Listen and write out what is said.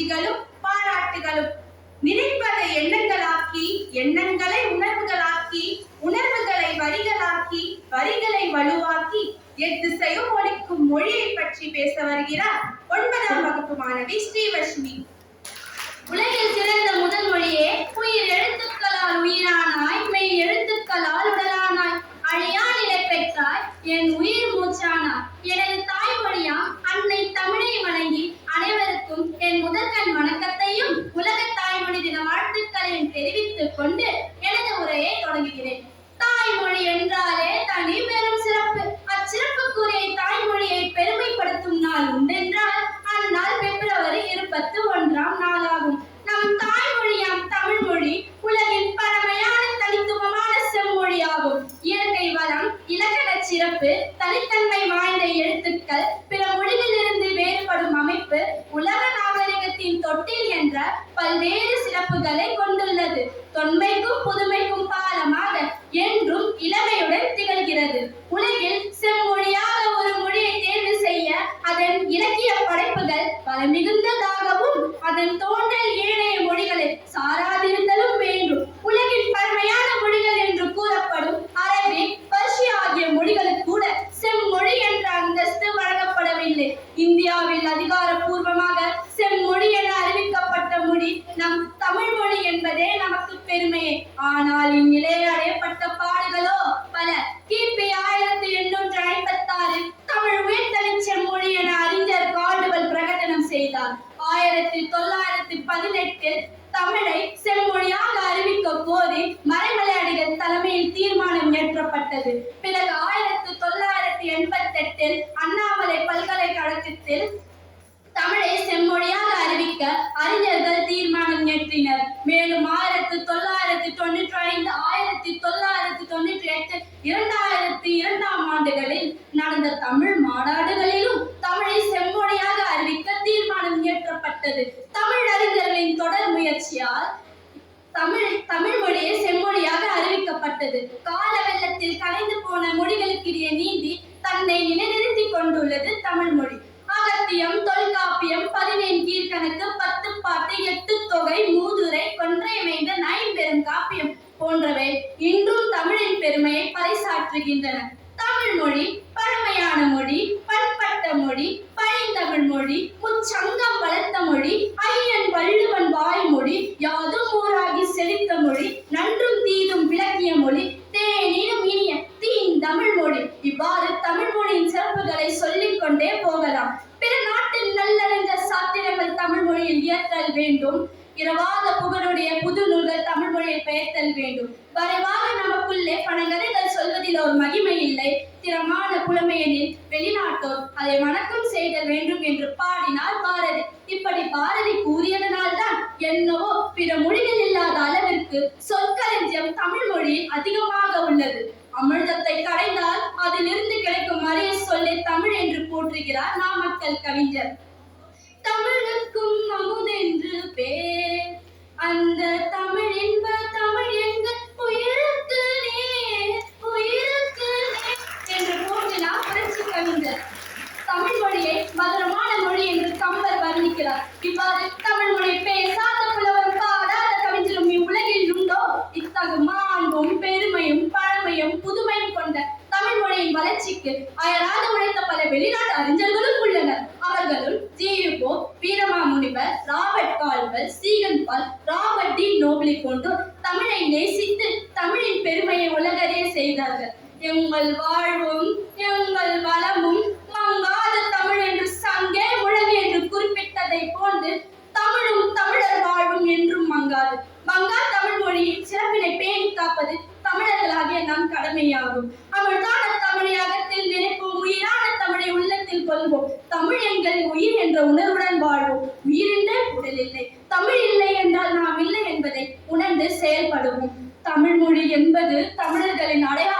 வெற்றிகளும் பாராட்டுகளும். நினைப்பதை எண்ணங்களாக்கி, எண்ணங்களை உணர்வுகளாக்கி, உணர்வுகளை வரிகளாக்கி, வரிகளை வலுவாக்கி, எத்திசையும் ஒலிக்கும் மொழியை பற்றி பேச வருகிறார் 9ஆம் வகுப்பு மாணவி ஸ்ரீவர்ஷினி. உலகில் சிறந்த முதல் மொழியே, உயிர் எழுத்துக்களால் உயிரானாய், மெய் எழுத்துக்களால் உடலானாய், அழியா நிலை பெற்றாய், என் உயிர் மூச்சானாய். எனது தாய்மொழியாம் அன்னை தமிழை வணங்கி அனைவருக்கும் என் முதற்கண் வணக்கத்தையும் உலக தாய்மொழி தின வாழ்த்துக்களையும் தெரிவித்துக் கொண்டு எனது உரையை தொடங்குகிறேன். தாய்மொழி என்றாலே தனி பெரும் சிறப்பு. அச்சிறப்புக்குரிய தாய்மொழியை பெருமைப்படுத்தும் நாள் உண்டென்றால் அந்நாள் பிப்ரவரி 21ஆம் நாளாகும். நம் தாய்மொழியாம் தமிழ் மொழி உலகின் பழமையான தனித்துவமான செம்மொழியாகும். இயற்கை வளம், இலக்கண சிறப்பு, தனித்தன்மை வாய்ந்த எழுத்துக்கள், பிற மொழிகளிலிருந்து வேறுபடும் அமைப்பு, உலக நாகரிகத்தின் தொட்டில் என்ற பல்வேறு சிறப்புகளை கொண்டுள்ளது. தொன்மைக்கும் புதுமைக்கும் பாலமாக என்றும் இளமையுடன் திகழ்கிறது. உலகில் செம்மொழியாக ஒரு மொழியை தேர்வு செய்ய அதன் இலக்கிய படைப்புகள் பல மிகுந்ததாகவும் அதன் தோன்றல் ஏனைய மொழிகளை சாராதிருத்தலும் வேண்டும். உலகின் பழமையான மொழிகள் என்று கூறப்படும் அரபிக், பர்ஷிய ஆகிய மொழிகளுக்கு கூட செம்மொழி என்ற அந்தஸ்து வழங்கப்படவில்லை. இந்தியாவில் அதிகாரப்பூர்வமாக செம்மொழி என அறிவிக்கப்பட்ட மொழி நம் தமிழ் மொழி என்பதே நமக்கு பெருமையே. ஆனால் இந்நிலையை அடையப்பட்ட பாடுகளோ பல. கிபி 1856 தமிழ் உயர்தனி செம்மொழி என அறிஞர் கால்டுவெல் பிரகடனம் செய்தார். 1918 தமிழை செம்மொழியாக அறிவிக்க கோரி மறைமலை அடிகள் தலைமையில் தீர்மானம் இயற்றப்பட்டது. பிறகு 1988 அண்ணாமலை பல்கலைக்கழகத்தில் தமிழை செம்மொழியாக அறிவிக்க அறிஞர்கள் தீர்மானம் இயற்றினர். மேலும் 1995, 1998, 2002ஆம் ஆண்டுகளில் நடந்த தமிழ் மாநாடுகளிலும் தமிழை செம்மொழியாக அறிவிக்க தீர்மானம் இயற்றப்பட்டது. தமிழ் அறிஞர்களின் தொடர் முயற்சியால் தமிழ் மொழியை செம்மொழியாக அறிவிக்கப்பட்டது. கால வெள்ளத்தில் கலைந்து போன மொழிகளுக்கிடையே நீந்தி தன்னை நிலைநிறுத்திக் கொண்டுள்ளது தமிழ் மொழி. அகத்தியம், தொல்காப்பியம், 14 கீழ்கணக்கு, 10 பாட்டு, 8 தொகை, மூதுரை, கொன்றையமைந்த 9 பெரும் காப்பியம் போன்றவை இன்றும் தமிழின் பெருமையை பறைசாற்றுகின்றன. தமிழ் மொழி பழமையான மொழி, பண்பட்ட மொழி, பழந்தமிழ் மொழி, முச்சங்கம் வளர்த்த மொழி, ஐயன் வள்ளுவன் வாய்மொழி, யாதும் ஊராகி செழித்த மொழி, நன்றும் தீதும் விளக்கிய மொழி, தேனினும் இனிய தமிழ் மொழி. இவ்வாறு தமிழ் மொழியின் சிறப்புகளை சொல்லிக் கொண்டே போகலாம். பிற நாட்டில் நல்லறிஞர் சாத்திரங்கள் தமிழ் மொழியில் இயற்றல் வேண்டும். இரவாத புகழுடைய புது நூல்கள் தமிழ் மொழியை பெயர்த்தல் வேண்டும். வரைவாக நமக்குள்ளே பணங்கதைகள் சொல்வதில் ஒரு மகிமை இல்லை. திறமான புலமையெனில் வெளிநாட்டோர் அதை வணக்கம் செய்தல் வேண்டும் என்று பாடினார் பாரதி. இப்படி பாரதி கூறியதனால் தான் என்னவோ பிற மொழிகள் இல்லாத அளவிற்கு சொற்களஞ்சியம் தமிழ் மொழியில் அதிகமாக உள்ளது. அமிர்தத்தை கடைந்தால் அதிலிருந்து கிடைக்கும் அரிய சொல்லை தமிழ் என்று போற்றுகிறார் நாமக்கல் கவிஞர். தமிழுக்கும் அமுதென்று பேர், அந்த தமிழ் என்ப தமிழ் எங்கள் உயிருக்கு நேர், உயிருக்கு நேர் என்று போற்றினார் புரட்சி கவிஞர். தமிழ் மொழியை மதுரமான மொழி என்று கம்பர் வர்ணிக்கிறார். இவ்வாறு தமிழ் மொழி பேசாத புலவரும் பாடாத கவிஞரும் இவ்வுலகில் உண்டோ? இத்தகு மாண்பும் பெருமையும் பழமையும் புதுமையும் கொண்ட தமிழ் மொழியின் வளர்ச்சிக்கு அயராது உழைத்த பல வெளிநாட்டு அறிஞர்களும் உள்ளனர். அவர்களும் GU. Veeramamunivar, Robert Caldwell, Stegun பால், ராபர்ட் டி நோபிலி போன்றோர் தமிழை நேசித்து தமிழின் பெருமையை உலகறிய செய்தார்கள். எங்கள் வாழ்வும் எங்கள் வளமும் மங்காத தமிழ் என்று சங்கே முழங்கு என்று குறிப்பிட்டதை போன்று தமிழும் தமிழர் வாழ்வும் என்றும் மங்காது. மங்கா தமிழ் மொழியின் சிறப்பினை பேணி காப்பது தமிழர்களாகிய நம் கடமையாகும். அமிழ்தான தமிழை அகத்தில் நினைப்போம், உயிரான தமிழை உள்ளத்தில் கொள்வோம். தமிழ் எங்கள் உயிர் என்ற உணர்வுடன் வாழ்வோம். உயிரின்றே உடல் இல்லை, தமிழ் இல்லை என்றால் நாம் இல்லை என்பதை உணர்ந்து செயல்படுவோம். தமிழ் மொழி என்பது தமிழர்களின் அடையாளம்